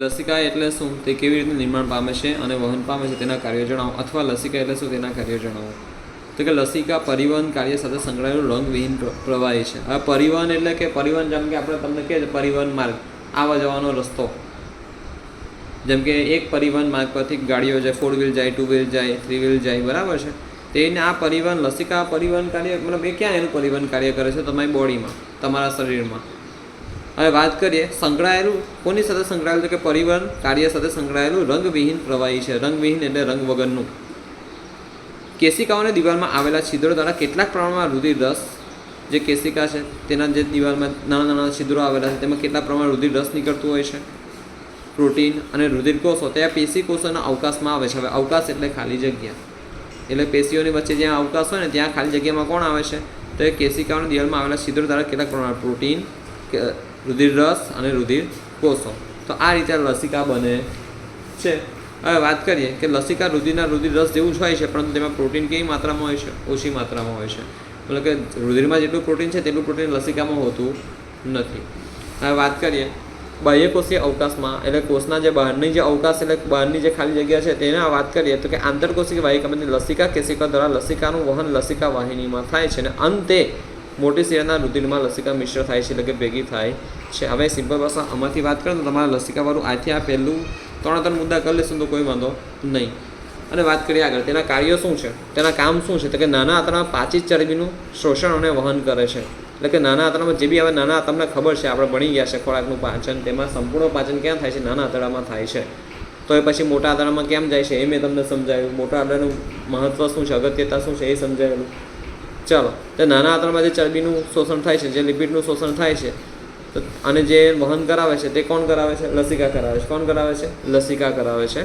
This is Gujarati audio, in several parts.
લસિકા એટલે શું, તે કેવી રીતે નિર્માણ પામે છે અને વહન પામે છે તેના કાર્યો જણાવો, અથવા લસિકા એટલે શું તેના કાર્યો જણાવો. તો કે લસિકા પરિવહન કાર્ય સાથે સંકળાયેલું રંગવિહીન પ્રવાહી છે. હવે પરિવહન એટલે કે પરિવહન, જેમ કે આપણે તમને કહે છે પરિવહન માર્ગ, આવવા જવાનો રસ્તો. જેમ કે એક પરિવહન માર્ગ પરથી ગાડીઓ જાય, 4 વ્હીલ જાય, 2 વ્હીલ જાય, 3 વ્હીલ જાય, બરાબર છે. તેને આ પરિવહન લસિકા પરિવહન કાર્ય મતલબ એ ક્યાં એનું પરિવહન કાર્ય કરે છે? તમારી બોડીમાં, તમારા શરીરમાં. હવે વાત કરીએ સંકળાયેલું કોની સાથે સંકળાયેલું, તો કે પરિવહન કાર્ય સાથે સંકળાયેલું રંગવિહીન પ્રવાહી છે. રંગવિહીન એટલે રંગ વગરનું. કેશિકાઓને દિવાલમાં આવેલા છિદ્રો દ્વારા કેટલાક પ્રમાણમાં રુધિર રસ, જે કેશિકા છે તેના જે દિવાલમાં નાના નાના છિદ્રો આવેલા છે તેમાં કેટલા પ્રમાણમાં રુધિર રસ નીકળતું હોય છે. પ્રોટીન અને રુધિર કોષો ત્યાં પેશી કોષોના અવકાશમાં આવે છે. હવે અવકાશ એટલે ખાલી જગ્યા, એટલે પેશીઓની વચ્ચે જ્યાં અવકાશ હોય ને ત્યાં ખાલી જગ્યામાં કોણ આવે છે? તો એ કેશિકાઓની દિવાલમાં આવેલા છિદ્રો દ્વારા કેટલાક પ્રમાણમાં પ્રોટીન, રુધિર રસ અને રુધિર કોષો. તો આ રીતે લસિકા બને છે. હવે વાત કરીએ કે લસિકા રુધિરના રુધિર રસ જેવું જ હોય છે, પરંતુ તેમાં પ્રોટીન કેવી માત્રામાં હોય છે? ઓછી માત્રામાં હોય છે. મતલબ કે રુધિરમાં જેટલું પ્રોટીન છે તેટલું પ્રોટીન લસિકામાં હોતું નથી. હવે વાત કરીએ બાહ્યકોષીય અવકાશમાં, એટલે કોષના જે બહારની જે અવકાશ એટલે બહારની જે ખાલી જગ્યા છે તેને વાત કરીએ તો કે આંતરકોષીય વાહિકામાંથી લસિકા કેશિકા દ્વારા લસિકાનું વહન લસિકા વાહિનીમાં થાય છે અને અંતે મોટી શિરાના રુધિરમાં લસિકા મિશ્ર થાય છે, એટલે કે ભેગી થાય છે. હવે સિમ્પલ ભાષા આમાંથી વાત કરીએ તો તમારા લસિકાવાળું આથી આ પહેલું 3 મુદ્દા કરી લેશું તો કોઈ વાંધો નહીં. અને વાત કરીએ આગળ તેના કાર્યો શું છે, તેના કામ શું છે, તો કે નાના આંતરડામાં પાચિત ચરબીનું શોષણ અને વહન કરે છે. એટલે કે નાના આંતરડામાં જે બી આવે નાના, તમને ખબર છે આપણે ભણી ગયા છે ખોરાકનું પાચન, તેમાં સંપૂર્ણ પાચન ક્યાં થાય છે? નાના આંતરડામાં થાય છે. તો એ પછી મોટા આંતરડામાં કેમ જાય છે એ મેં તમને સમજાવ્યું. મોટા આંતરડાનું મહત્ત્વ શું છે, અગત્યતા શું છે એ સમજાવેલું. ચાલો, તો નાના આંતરડામાં જે ચરબીનું શોષણ થાય છે, જે લિપિડનું શોષણ થાય છે અને જે વહન કરાવે છે તે કોણ કરાવે છે? લસિકા કરાવે છે. કોણ કરાવે છે? લસિકા કરાવે છે.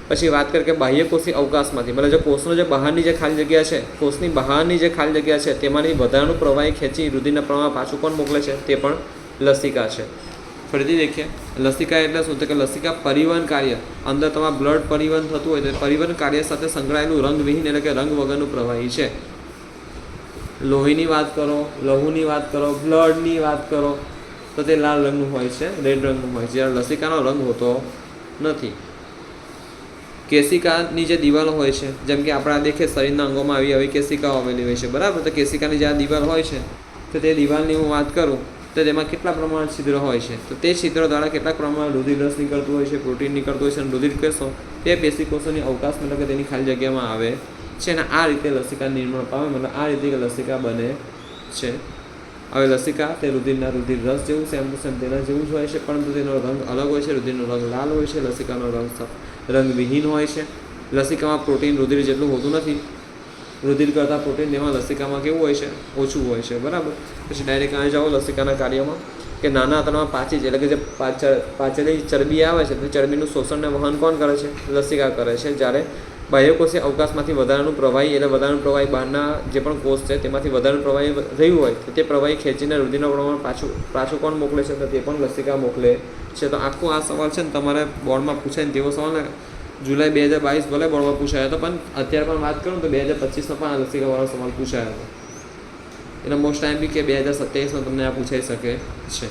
પછી વાત કરીએ કે બાહ્યકોષી અવકાશમાંથી, મતલબ જે કોષનો જે બહારની જે ખાલી જગ્યા છે, કોષની બહારની જે ખાલી જગ્યા છે તેમાંની વધારાનું પ્રવાહી ખેંચી રુધિરના પ્રવાહ પાછું કોણ મોકલે છે? તે પણ લસિકા છે. ફરીથી દેખીએ લસિકા એટલે શું, તો કે લસિકા પરિવહન કાર્ય, અંદર તમારા બ્લડ પરિવહન થતું હોય તો પરિવહન કાર્ય સાથે સંકળાયેલું રંગવિહીન એટલે કે રંગ વગરનું પ્રવાહી છે. લોહીની વાત કરો, લહુની વાત કરો, બ્લડની વાત કરો તો તે લાલ રંગનું હોય છે, રેડ રંગનું હોય છે, જ્યારે લસિકાનો રંગ હોતો નથી. કેશિકાની જે દિવાલ હોય છે, જેમ કે આપણા દેખે શરીરના અંગોમાં આવી કેશિકાઓ આવેલી હોય છે, બરાબર. તો કેશિકાની જે આ દિવાલ હોય છે તો તે દિવાલની હું વાત કરું તો તેમાં કેટલા પ્રમાણમાં છિદ્ર હોય છે, તો તે છિદ્ર દ્વારા કેટલાક પ્રમાણમાં રુધિર રસ નીકળતું હોય છે, પ્રોટીન નીકળતું હોય છે અને રુધિર કોષો તે પેશી કોષોની અવકાશ મતલબ કે તેની ખાલી જગ્યામાં આવે છે અને આ રીતે લસિકા નિર્માણ પામે, મતલબ આ રીતે લસિકા બને છે. હવે લસિકા તે રુધિરના રુધિર રસ જેવું સેમ ટુ સેમ તેના જેવું જ હોય છે, પરંતુ તેનો રંગ અલગ હોય છે. રુધિરનો રંગ લાલ હોય છે, લસિકાનો રંગ રંગવિહીન હોય છે. લસિકામાં પ્રોટીન રુધિર જેટલું હોતું નથી, રુધિર કરતાં પ્રોટીન તેમાં લસિકામાં કેવું હોય છે? ઓછું હોય છે, બરાબર. પછી ડાયરેક્ટ અહીં જાઓ લસિકાના કાર્યમાં કે નાના આંતરડામાં પાચી, એટલે કે જે પાચેલી ચરબી આવે છે તે ચરબીનું શોષણને વહન કોણ કરે છે? લસિકા કરે છે. જ્યારે બાહ્યકોષીય અવકાશમાંથી વધારાનું પ્રવાહી, એટલે વધારાનું પ્રવાહી બહારના જે પણ કોષ છે તેમાંથી વધારાનું પ્રવાહી રહ્યું હોય તો તે પ્રવાહી ખેંચીને રુધિરના પ્રમાણ પાછું કોણ મોકલે છે? તો તે પણ લસિકા મોકલે છે. તો આખું આ સવાલ છે ને તમારે બોર્ડમાં પૂછાય ને તેવો સવાલ ને જુલાઈ 2022 ભલે બોર્ડમાં પૂછાયો હતો, પણ અત્યારે પણ વાત કરું તો 2025માં પણ આ લસિકાવાળો સવાલ પૂછાયો હતો. એટલે મોસ્ટ ટાઈમ બી કે 2027માં તમને આ પૂછાઈ શકે છે.